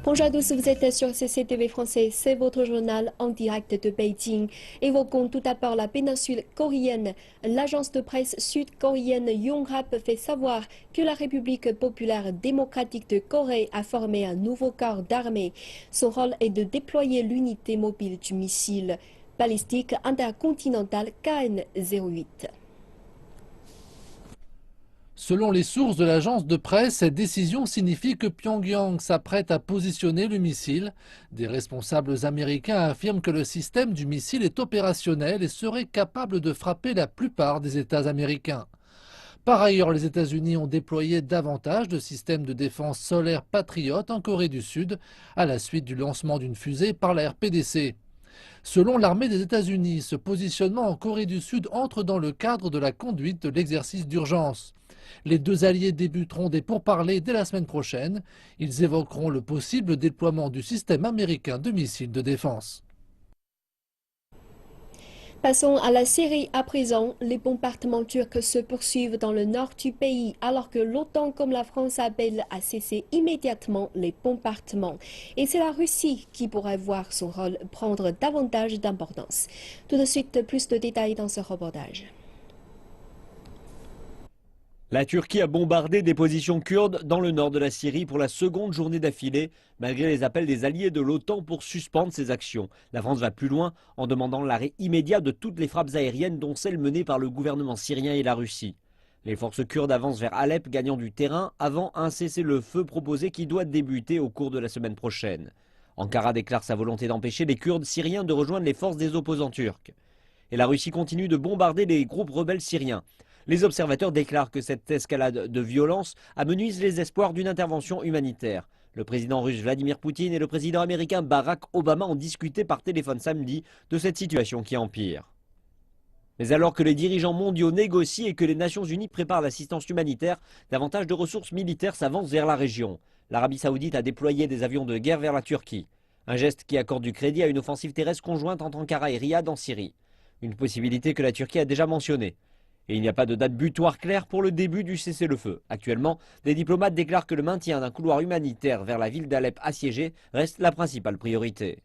Bonjour à tous, vous êtes sur CCTV français, c'est votre journal en direct de Beijing. Évoquons tout d'abord la péninsule coréenne. L'agence de presse sud-coréenne Yonhap fait savoir que la République populaire démocratique de Corée a formé un nouveau corps d'armée. Son rôle est de déployer l'unité mobile du missile balistique intercontinental KN-08. Selon les sources de l'agence de presse, cette décision signifie que Pyongyang s'apprête à positionner le missile. Des responsables américains affirment que le système du missile est opérationnel et serait capable de frapper la plupart des États américains. Par ailleurs, les États-Unis ont déployé davantage de systèmes de défense solaire Patriot en Corée du Sud, à la suite du lancement d'une fusée par la RPDC. Selon l'armée des États-Unis, ce positionnement en Corée du Sud entre dans le cadre de la conduite de l'exercice d'urgence. Les deux alliés débuteront des pourparlers dès la semaine prochaine. Ils évoqueront le possible déploiement du système américain de missiles de défense. Passons à la Syrie à présent. Les bombardements turcs se poursuivent dans le nord du pays alors que l'OTAN comme la France appellent à cesser immédiatement les bombardements. Et c'est la Russie qui pourrait voir son rôle prendre davantage d'importance. Tout de suite, plus de détails dans ce reportage. La Turquie a bombardé des positions kurdes dans le nord de la Syrie pour la seconde journée d'affilée, malgré les appels des alliés de l'OTAN pour suspendre ses actions. La France va plus loin en demandant l'arrêt immédiat de toutes les frappes aériennes, dont celles menées par le gouvernement syrien et la Russie. Les forces kurdes avancent vers Alep, gagnant du terrain, avant un cessez-le-feu proposé qui doit débuter au cours de la semaine prochaine. Ankara déclare sa volonté d'empêcher les Kurdes syriens de rejoindre les forces des opposants turcs. Et la Russie continue de bombarder les groupes rebelles syriens. Les observateurs déclarent que cette escalade de violence amenuise les espoirs d'une intervention humanitaire. Le président russe Vladimir Poutine et le président américain Barack Obama ont discuté par téléphone samedi de cette situation qui empire. Mais alors que les dirigeants mondiaux négocient et que les Nations Unies préparent l'assistance humanitaire, davantage de ressources militaires s'avancent vers la région. L'Arabie Saoudite a déployé des avions de guerre vers la Turquie. Un geste qui accorde du crédit à une offensive terrestre conjointe entre Ankara et Riyad en Syrie. Une possibilité que la Turquie a déjà mentionnée. Et il n'y a pas de date butoir claire pour le début du cessez-le-feu. Actuellement, des diplomates déclarent que le maintien d'un couloir humanitaire vers la ville d'Alep assiégée reste la principale priorité.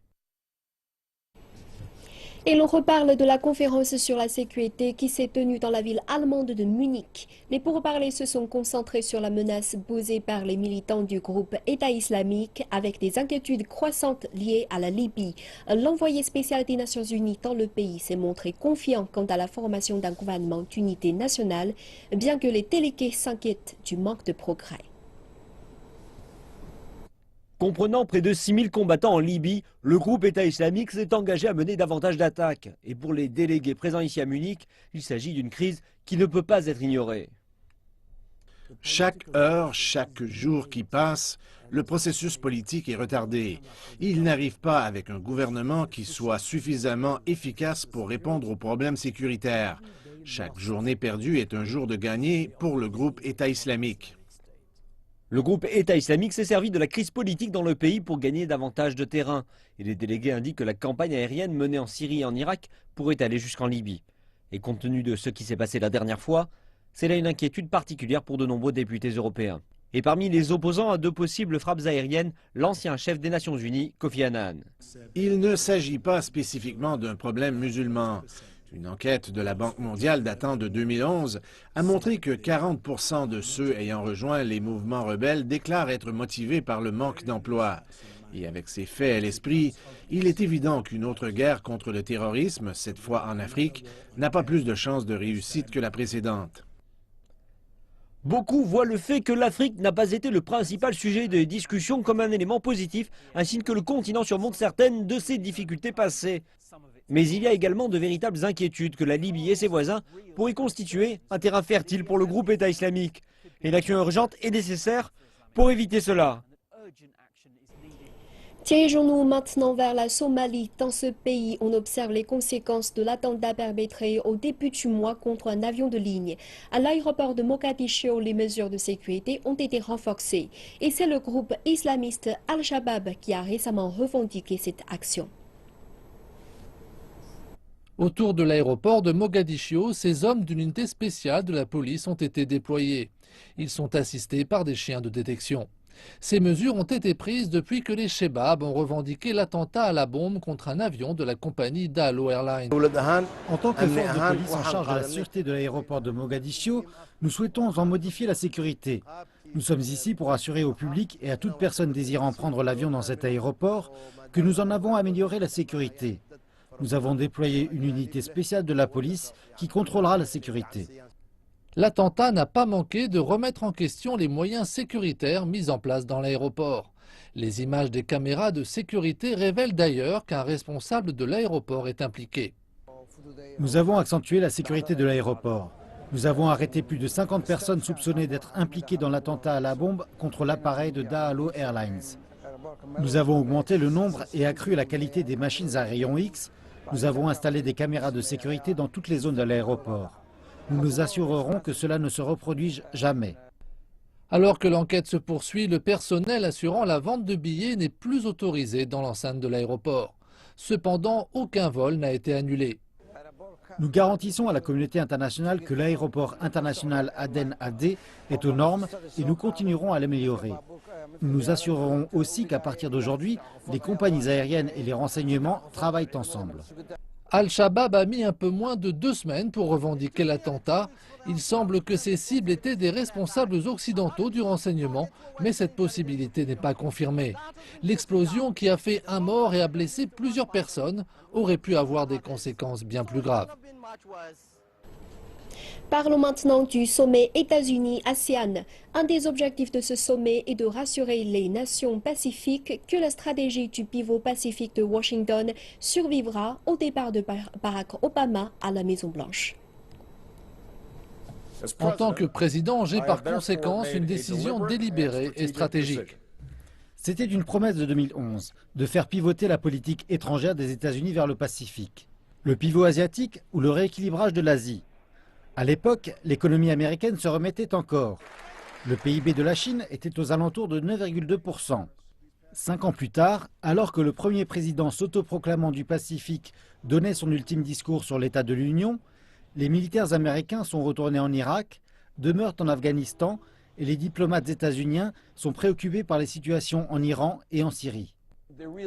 Et l'on reparle de la conférence sur la sécurité qui s'est tenue dans la ville allemande de Munich. Les pourparlers se sont concentrés sur la menace posée par les militants du groupe État islamique avec des inquiétudes croissantes liées à la Libye. L'envoyé spécial des Nations Unies dans le pays s'est montré confiant quant à la formation d'un gouvernement d'unité nationale, bien que les délégués s'inquiètent du manque de progrès. Comprenant près de 6000 combattants en Libye, le groupe État islamique s'est engagé à mener davantage d'attaques. Et pour les délégués présents ici à Munich, il s'agit d'une crise qui ne peut pas être ignorée. Chaque heure, chaque jour qui passe, le processus politique est retardé. Il n'arrive pas avec un gouvernement qui soit suffisamment efficace pour répondre aux problèmes sécuritaires. Chaque journée perdue est un jour de gagné pour le groupe État islamique. Le groupe État islamique s'est servi de la crise politique dans le pays pour gagner davantage de terrain. Et les délégués indiquent que la campagne aérienne menée en Syrie et en Irak pourrait aller jusqu'en Libye. Et compte tenu de ce qui s'est passé la dernière fois, c'est là une inquiétude particulière pour de nombreux députés européens. Et parmi les opposants à de possibles frappes aériennes, l'ancien chef des Nations Unies, Kofi Annan. Il ne s'agit pas spécifiquement d'un problème musulman. Une enquête de la Banque mondiale datant de 2011 a montré que 40% de ceux ayant rejoint les mouvements rebelles déclarent être motivés par le manque d'emploi. Et avec ces faits à l'esprit, il est évident qu'une autre guerre contre le terrorisme, cette fois en Afrique, n'a pas plus de chances de réussite que la précédente. Beaucoup voient le fait que l'Afrique n'a pas été le principal sujet de discussion comme un élément positif, un signe que le continent surmonte certaines de ses difficultés passées. Mais il y a également de véritables inquiétudes que la Libye et ses voisins pourraient constituer un terrain fertile pour le groupe État islamique. Et une action urgente est nécessaire pour éviter cela. Dirigeons-nous maintenant vers la Somalie. Dans ce pays, on observe les conséquences de l'attentat perpétré au début du mois contre un avion de ligne. À l'aéroport de Mogadiscio, les mesures de sécurité ont été renforcées. Et c'est le groupe islamiste Al-Shabaab qui a récemment revendiqué cette action. Autour de l'aéroport de Mogadiscio, ces hommes d'une unité spéciale de la police ont été déployés. Ils sont assistés par des chiens de détection. Ces mesures ont été prises depuis que les Shebab ont revendiqué l'attentat à la bombe contre un avion de la compagnie Dalo Airlines. En tant que force de police en charge de la sûreté de l'aéroport de Mogadiscio, nous souhaitons en modifier la sécurité. Nous sommes ici pour assurer au public et à toute personne désirant prendre l'avion dans cet aéroport que nous en avons amélioré la sécurité. Nous avons déployé une unité spéciale de la police qui contrôlera la sécurité. L'attentat n'a pas manqué de remettre en question les moyens sécuritaires mis en place dans l'aéroport. Les images des caméras de sécurité révèlent d'ailleurs qu'un responsable de l'aéroport est impliqué. Nous avons accentué la sécurité de l'aéroport. Nous avons arrêté plus de 50 personnes soupçonnées d'être impliquées dans l'attentat à la bombe contre l'appareil de Dalo Airlines. Nous avons augmenté le nombre et accru la qualité des machines à rayons X. Nous avons installé des caméras de sécurité dans toutes les zones de l'aéroport. Nous nous assurerons que cela ne se reproduise jamais. Alors que l'enquête se poursuit, le personnel assurant la vente de billets n'est plus autorisé dans l'enceinte de l'aéroport. Cependant, aucun vol n'a été annulé. Nous garantissons à la communauté internationale que l'aéroport international Aden AD est aux normes et nous continuerons à l'améliorer. Nous nous assurerons aussi qu'à partir d'aujourd'hui, les compagnies aériennes et les renseignements travaillent ensemble. Al-Shabaab a mis un peu moins de 2 semaines pour revendiquer l'attentat. Il semble que ces cibles étaient des responsables occidentaux du renseignement, mais cette possibilité n'est pas confirmée. L'explosion qui a fait un mort et a blessé plusieurs personnes aurait pu avoir des conséquences bien plus graves. Parlons maintenant du sommet États-Unis-ASEAN. Un des objectifs de ce sommet est de rassurer les nations pacifiques que la stratégie du pivot pacifique de Washington survivra au départ de Barack Obama à la Maison-Blanche. En tant que président, j'ai par conséquent une décision délibérée et stratégique. C'était une promesse de 2011, de faire pivoter la politique étrangère des États-Unis vers le Pacifique. Le pivot asiatique ou le rééquilibrage de l'Asie. À l'époque, l'économie américaine se remettait encore. Le PIB de la Chine était aux alentours de 9,2%. 5 ans plus tard, alors que le premier président s'autoproclamant du Pacifique donnait son ultime discours sur l'état de l'Union, les militaires américains sont retournés en Irak, demeurent en Afghanistan et les diplomates états-uniens sont préoccupés par les situations en Iran et en Syrie.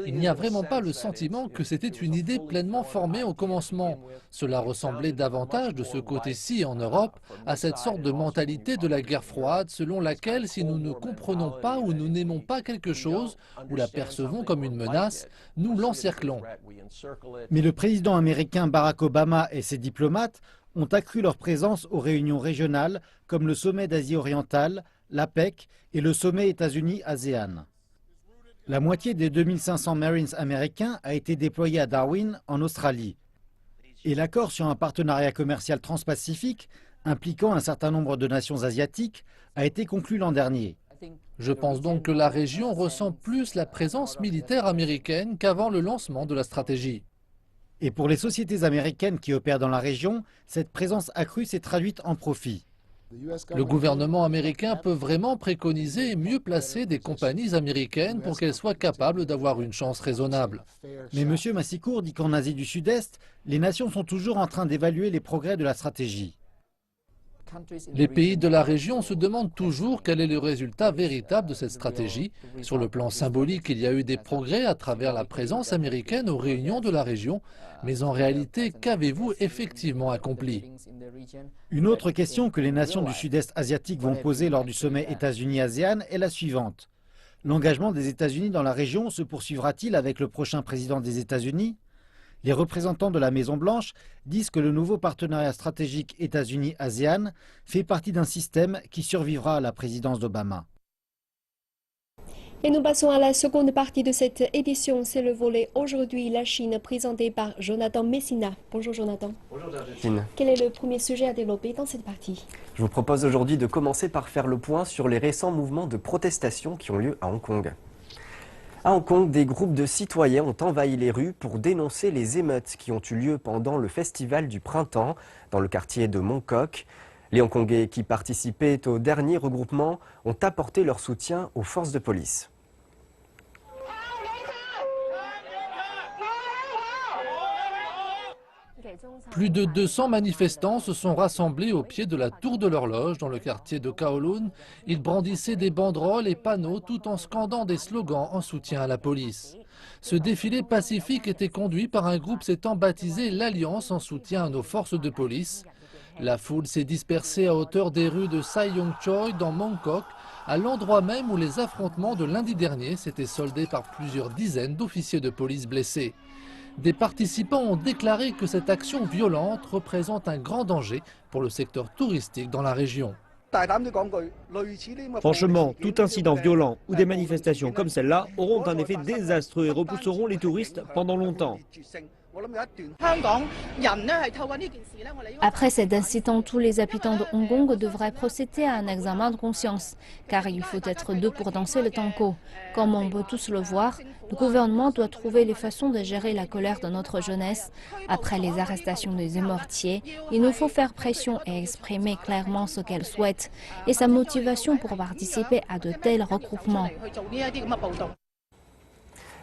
Il n'y a vraiment pas le sentiment que c'était une idée pleinement formée au commencement. Cela ressemblait davantage de ce côté-ci en Europe à cette sorte de mentalité de la guerre froide selon laquelle si nous ne comprenons pas ou nous n'aimons pas quelque chose ou la percevons comme une menace, nous l'encerclons. Mais le président américain Barack Obama et ses diplomates ont accru leur présence aux réunions régionales comme le sommet d'Asie orientale, l'APEC et le sommet États-Unis-ASEAN. La moitié des 2500 Marines américains a été déployée à Darwin, en Australie. Et l'accord sur un partenariat commercial transpacifique, impliquant un certain nombre de nations asiatiques, a été conclu l'an dernier. Je pense donc que la région ressent plus la présence militaire américaine qu'avant le lancement de la stratégie. Et pour les sociétés américaines qui opèrent dans la région, cette présence accrue s'est traduite en profit. Le gouvernement américain peut vraiment préconiser et mieux placer des compagnies américaines pour qu'elles soient capables d'avoir une chance raisonnable. Mais M. Massikour dit qu'en Asie du Sud-Est, les nations sont toujours en train d'évaluer les progrès de la stratégie. Les pays de la région se demandent toujours quel est le résultat véritable de cette stratégie. Sur le plan symbolique, il y a eu des progrès à travers la présence américaine aux réunions de la région. Mais en réalité, qu'avez-vous effectivement accompli? Une autre question que les nations du Sud-Est asiatique vont poser lors du sommet États-Unis-ASEAN est la suivante. L'engagement des États-Unis dans la région se poursuivra-t-il avec le prochain président des États-Unis? Les représentants de la Maison-Blanche disent que le nouveau partenariat stratégique États-Unis-ASEAN fait partie d'un système qui survivra à la présidence d'Obama. Et nous passons à la seconde partie de cette édition. C'est le volet Aujourd'hui la Chine, présenté par Jonathan Messina. Bonjour Jonathan. Bonjour Georgette. Quel est le premier sujet à développer dans cette partie? Je vous propose aujourd'hui de commencer par faire le point sur les récents mouvements de protestation qui ont lieu à Hong Kong. À Hong Kong, des groupes de citoyens ont envahi les rues pour dénoncer les émeutes qui ont eu lieu pendant le festival du printemps dans le quartier de Mong Kok. Les Hongkongais qui participaient au dernier regroupement ont apporté leur soutien aux forces de police. Plus de 200 manifestants se sont rassemblés au pied de la tour de l'horloge dans le quartier de Kowloon. Ils brandissaient des banderoles et panneaux tout en scandant des slogans en soutien à la police. Ce défilé pacifique était conduit par un groupe s'étant baptisé l'Alliance en soutien à nos forces de police. La foule s'est dispersée à hauteur des rues de Sayongchoi dans Mongkok, à l'endroit même où les affrontements de lundi dernier s'étaient soldés par plusieurs dizaines d'officiers de police blessés. Des participants ont déclaré que cette action violente représente un grand danger pour le secteur touristique dans la région. Franchement, tout incident violent ou des manifestations comme celle-là auront un effet désastreux et repousseront les touristes pendant longtemps. Après cet incident, tous les habitants de Hong Kong devraient procéder à un examen de conscience, car il faut être deux pour danser le tango. Comme on peut tous le voir, le gouvernement doit trouver les façons de gérer la colère de notre jeunesse. Après les arrestations des émeutiers, il nous faut faire pression et exprimer clairement ce qu'elle souhaite et sa motivation pour participer à de tels regroupements.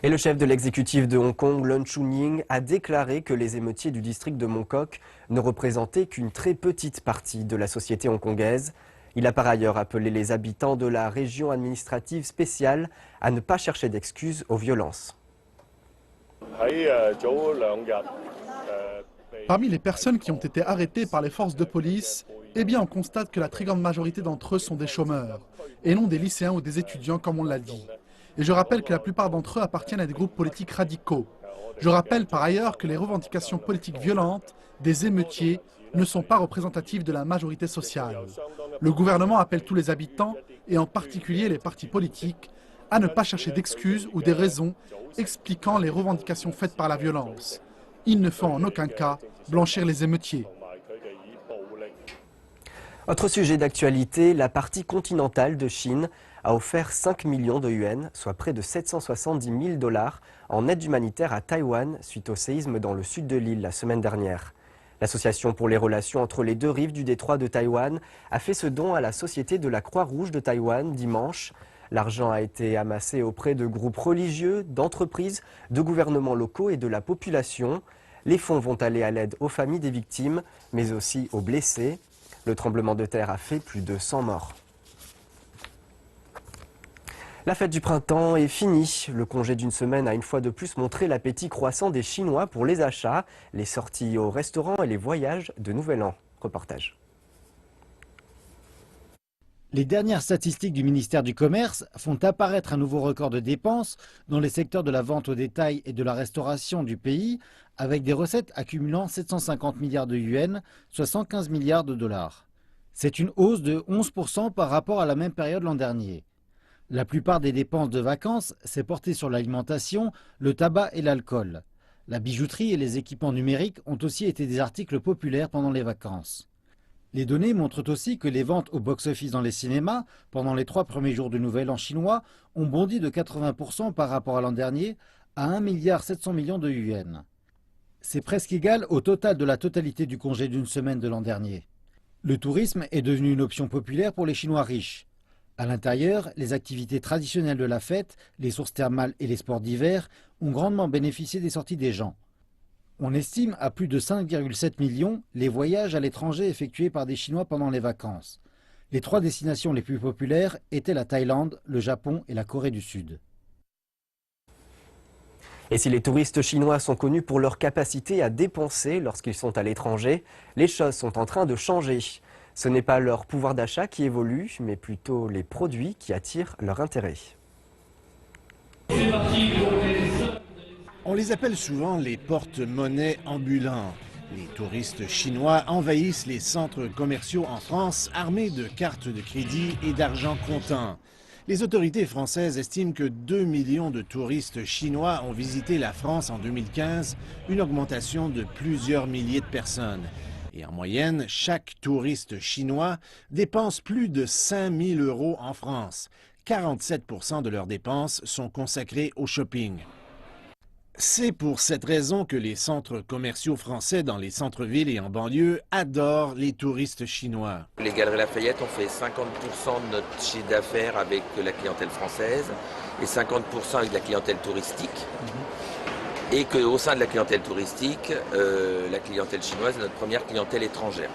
Et le chef de l'exécutif de Hong Kong, Leung Chun-ying, a déclaré que les émeutiers du district de Mong Kok ne représentaient qu'une très petite partie de la société hongkongaise. Il a par ailleurs appelé les habitants de la région administrative spéciale à ne pas chercher d'excuses aux violences. Parmi les personnes qui ont été arrêtées par les forces de police, on constate que la très grande majorité d'entre eux sont des chômeurs, et non des lycéens ou des étudiants comme on l'a dit. Et je rappelle que la plupart d'entre eux appartiennent à des groupes politiques radicaux. Je rappelle par ailleurs que les revendications politiques violentes des émeutiers ne sont pas représentatives de la majorité sociale. Le gouvernement appelle tous les habitants, et en particulier les partis politiques, à ne pas chercher d'excuses ou des raisons expliquant les revendications faites par la violence. Il ne faut en aucun cas blanchir les émeutiers. Autre sujet d'actualité, la partie continentale de Chine a offert 5 millions de yuans, soit près de 770 000 $, en aide humanitaire à Taïwan suite au séisme dans le sud de l'île la semaine dernière. L'Association pour les relations entre les deux rives du détroit de Taïwan a fait ce don à la Société de la Croix-Rouge de Taïwan dimanche. L'argent a été amassé auprès de groupes religieux, d'entreprises, de gouvernements locaux et de la population. Les fonds vont aller à l'aide aux familles des victimes, mais aussi aux blessés. Le tremblement de terre a fait plus de 100 morts. La fête du printemps est finie. Le congé d'une semaine a une fois de plus montré l'appétit croissant des Chinois pour les achats, les sorties au restaurant et les voyages de Nouvel An. Reportage. Les dernières statistiques du ministère du Commerce font apparaître un nouveau record de dépenses dans les secteurs de la vente au détail et de la restauration du pays, avec des recettes accumulant 750 milliards de yuans, soit 115 milliards de dollars. C'est une hausse de 11% par rapport à la même période l'an dernier. La plupart des dépenses de vacances s'est portée sur l'alimentation, le tabac et l'alcool. La bijouterie et les équipements numériques ont aussi été des articles populaires pendant les vacances. Les données montrent aussi que les ventes au box-office dans les cinémas, pendant les 3 premiers jours de Nouvel An chinois, ont bondi de 80% par rapport à l'an dernier, à 1,7 milliard de yuans. C'est presque égal au total de la totalité du congé d'une semaine de l'an dernier. Le tourisme est devenu une option populaire pour les Chinois riches. À l'intérieur, les activités traditionnelles de la fête, les sources thermales et les sports d'hiver ont grandement bénéficié des sorties des gens. On estime à plus de 5,7 millions les voyages à l'étranger effectués par des Chinois pendant les vacances. Les 3 destinations les plus populaires étaient la Thaïlande, le Japon et la Corée du Sud. Et si les touristes chinois sont connus pour leur capacité à dépenser lorsqu'ils sont à l'étranger, les choses sont en train de changer. Ce n'est pas leur pouvoir d'achat qui évolue, mais plutôt les produits qui attirent leur intérêt. On les appelle souvent les porte-monnaies ambulants. Les touristes chinois envahissent les centres commerciaux en France armés de cartes de crédit et d'argent comptant. Les autorités françaises estiment que 2 millions de touristes chinois ont visité la France en 2015, une augmentation de plusieurs milliers de personnes. Et en moyenne, chaque touriste chinois dépense plus de 5 000 € en France. 47% de leurs dépenses sont consacrées au shopping. C'est pour cette raison que les centres commerciaux français dans les centres-villes et en banlieue adorent les touristes chinois. Les Galeries Lafayette ont fait 50% de notre chiffre d'affaires avec la clientèle française et 50% avec la clientèle touristique. Et qu'au sein de la clientèle touristique, la clientèle chinoise est notre première clientèle étrangère.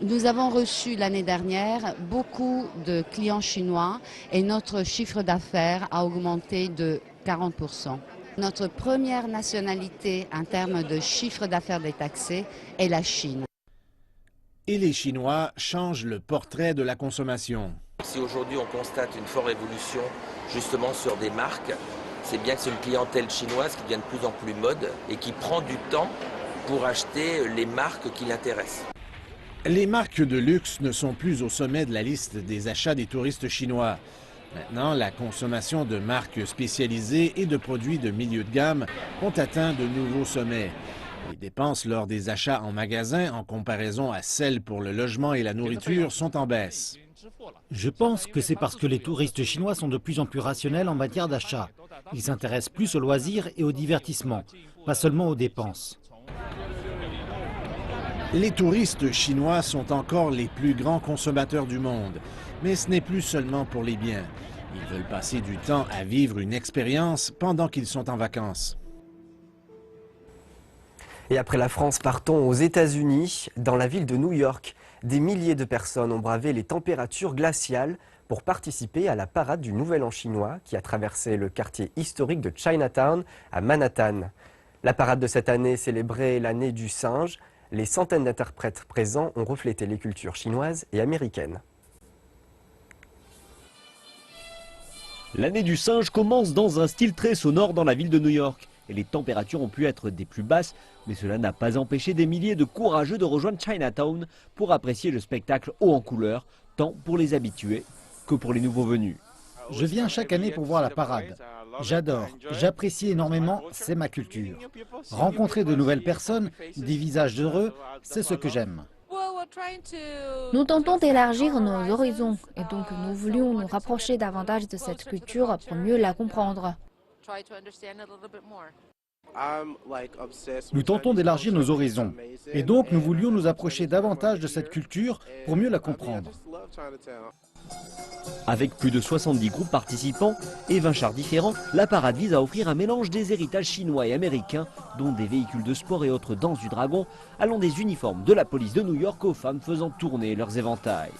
Nous avons reçu l'année dernière beaucoup de clients chinois et notre chiffre d'affaires a augmenté de 40%. Notre première nationalité en termes de chiffre d'affaires détaxé est la Chine. Et les Chinois changent le portrait de la consommation. Si aujourd'hui on constate une forte évolution justement sur des marques, c'est bien que c'est une clientèle chinoise qui devient de plus en plus mode et qui prend du temps pour acheter les marques qui l'intéressent. Les marques de luxe ne sont plus au sommet de la liste des achats des touristes chinois. Maintenant, la consommation de marques spécialisées et de produits de milieu de gamme ont atteint de nouveaux sommets. Les dépenses lors des achats en magasin, en comparaison à celles pour le logement et la nourriture, sont en baisse. Je pense que c'est parce que les touristes chinois sont de plus en plus rationnels en matière d'achat. Ils s'intéressent plus aux loisirs et au divertissement, pas seulement aux dépenses. Les touristes chinois sont encore les plus grands consommateurs du monde, mais ce n'est plus seulement pour les biens. Ils veulent passer du temps à vivre une expérience pendant qu'ils sont en vacances. Et après la France, partons aux États-Unis. Dans la ville de New York, des milliers de personnes ont bravé les températures glaciales pour participer à la parade du Nouvel An chinois qui a traversé le quartier historique de Chinatown à Manhattan. La parade de cette année célébrait l'année du singe. Les centaines d'interprètes présents ont reflété les cultures chinoises et américaines. L'année du singe commence dans un style très sonore dans la ville de New York. Et les températures ont pu être des plus basses, mais cela n'a pas empêché des milliers de courageux de rejoindre Chinatown pour apprécier le spectacle haut en couleurs, tant pour les habitués que pour les nouveaux venus. Je viens chaque année pour voir la parade. J'adore, j'apprécie énormément, c'est ma culture. Rencontrer de nouvelles personnes, des visages heureux, c'est ce que j'aime. Nous tentons d'élargir nos horizons et donc nous voulions nous rapprocher davantage de cette culture pour mieux la comprendre. Nous tentons d'élargir nos horizons et donc nous voulions nous approcher davantage de cette culture pour mieux la comprendre. Avec plus de 70 groupes participants et 20 chars différents, la parade vise à offrir un mélange des héritages chinois et américains, dont des véhicules de sport et autres danses du dragon, allant des uniformes de la police de New York aux femmes faisant tourner leurs éventails.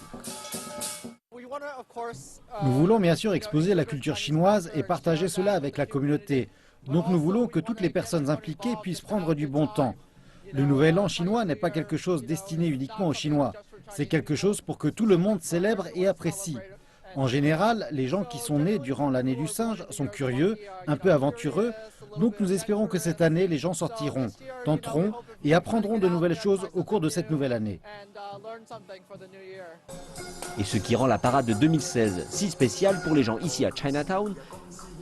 Nous voulons bien sûr exposer la culture chinoise et partager cela avec la communauté. Donc nous voulons que toutes les personnes impliquées puissent prendre du bon temps. Le Nouvel An chinois n'est pas quelque chose destiné uniquement aux Chinois. C'est quelque chose pour que tout le monde célèbre et apprécie. En général, les gens qui sont nés durant l'année du singe sont curieux, un peu aventureux. Donc nous espérons que cette année, les gens sortiront, tenteront et apprendront de nouvelles choses au cours de cette nouvelle année. Et ce qui rend la parade de 2016 si spéciale pour les gens ici à Chinatown,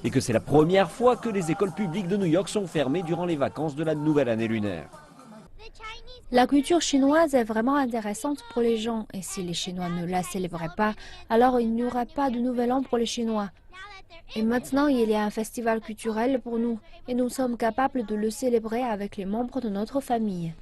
et que c'est la première fois que les écoles publiques de New York sont fermées durant les vacances de la nouvelle année lunaire. La culture chinoise est vraiment intéressante pour les gens et si les Chinois ne la célébraient pas, alors il n'y aurait pas de Nouvel An pour les Chinois. Et maintenant, il y a un festival culturel pour nous et nous sommes capables de le célébrer avec les membres de notre famille.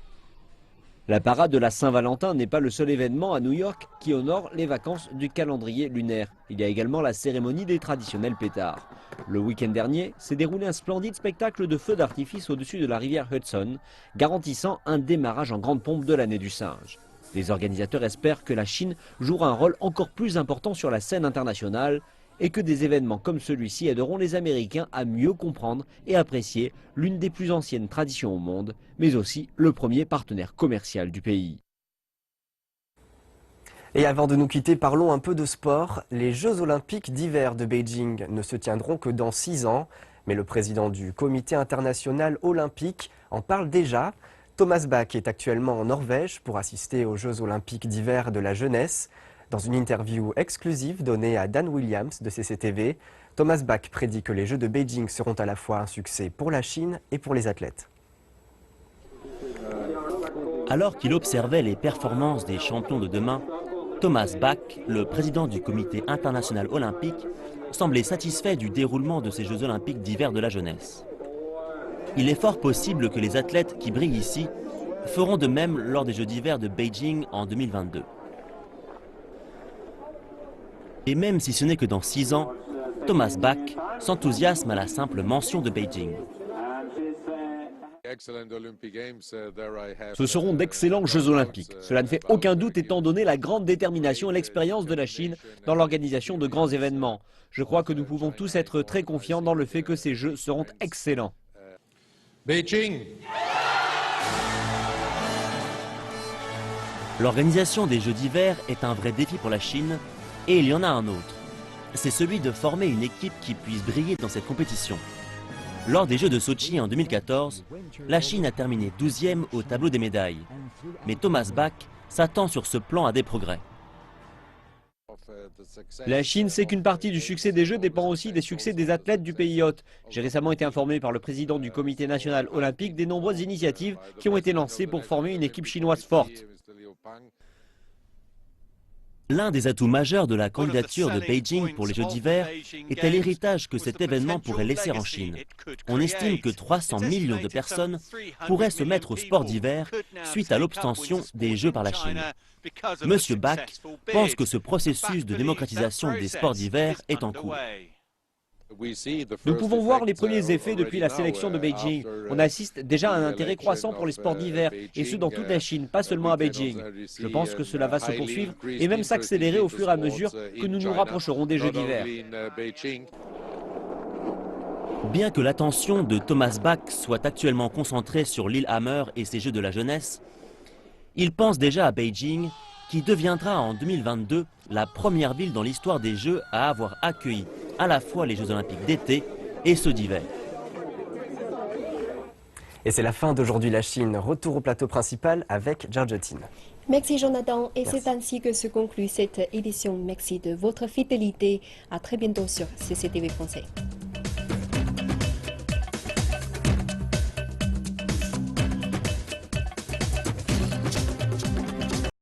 La parade de la Saint-Valentin n'est pas le seul événement à New York qui honore les vacances du calendrier lunaire. Il y a également la cérémonie des traditionnels pétards. Le week-end dernier s'est déroulé un splendide spectacle de feux d'artifice au-dessus de la rivière Hudson, garantissant un démarrage en grande pompe de l'année du singe. Les organisateurs espèrent que la Chine jouera un rôle encore plus important sur la scène internationale et que des événements comme celui-ci aideront les Américains à mieux comprendre et apprécier l'une des plus anciennes traditions au monde, mais aussi le premier partenaire commercial du pays. Et avant de nous quitter, parlons un peu de sport. Les Jeux Olympiques d'hiver de Beijing ne se tiendront que dans 6 ans, mais le président du Comité international olympique en parle déjà. Thomas Bach est actuellement en Norvège pour assister aux Jeux Olympiques d'hiver de la jeunesse. Dans une interview exclusive donnée à Dan Williams de CCTV, Thomas Bach prédit que les Jeux de Beijing seront à la fois un succès pour la Chine et pour les athlètes. Alors qu'il observait les performances des champions de demain, Thomas Bach, le président du Comité international olympique, semblait satisfait du déroulement de ces Jeux olympiques d'hiver de la jeunesse. Il est fort possible que les athlètes qui brillent ici feront de même lors des Jeux d'hiver de Beijing en 2022. Et même si ce n'est que dans 6 ans, Thomas Bach s'enthousiasme à la simple mention de Beijing. Ce seront d'excellents Jeux olympiques. Cela ne fait aucun doute étant donné la grande détermination et l'expérience de la Chine dans l'organisation de grands événements. Je crois que nous pouvons tous être très confiants dans le fait que ces Jeux seront excellents. Beijing. L'organisation des Jeux d'hiver est un vrai défi pour la Chine et il y en a un autre. C'est celui de former une équipe qui puisse briller dans cette compétition. Lors des Jeux de Sochi en 2014, la Chine a terminé 12e au tableau des médailles. Mais Thomas Bach s'attend sur ce plan à des progrès. La Chine sait qu'une partie du succès des Jeux dépend aussi des succès des athlètes du pays hôte. J'ai récemment été informé par le président du Comité national olympique des nombreuses initiatives qui ont été lancées pour former une équipe chinoise forte. L'un des atouts majeurs de la candidature de Beijing pour les Jeux d'hiver était l'héritage que cet événement pourrait laisser en Chine. On estime que 300 millions de personnes pourraient se mettre au sport d'hiver suite à l'obtention des Jeux par la Chine. Monsieur Bach pense que ce processus de démocratisation des sports d'hiver est en cours. Nous pouvons voir les premiers effets depuis la sélection de Beijing. On assiste déjà à un intérêt croissant pour les sports d'hiver, et ce dans toute la Chine, pas seulement à Beijing. Je pense que cela va se poursuivre et même s'accélérer au fur et à mesure que nous nous rapprocherons des Jeux d'hiver. Bien que l'attention de Thomas Bach soit actuellement concentrée sur Lillehammer et ses Jeux de la jeunesse, il pense déjà à Beijing, qui deviendra en 2022 la première ville dans l'histoire des Jeux à avoir accueilli à la fois les Jeux olympiques d'été et ceux d'hiver. Et c'est la fin d'Aujourd'hui la Chine. Retour au plateau principal avec Georgette. Merci Jonathan, et Merci. c'est ainsi que se conclut cette édition. Merci de votre fidélité. À très bientôt sur CCTV Français.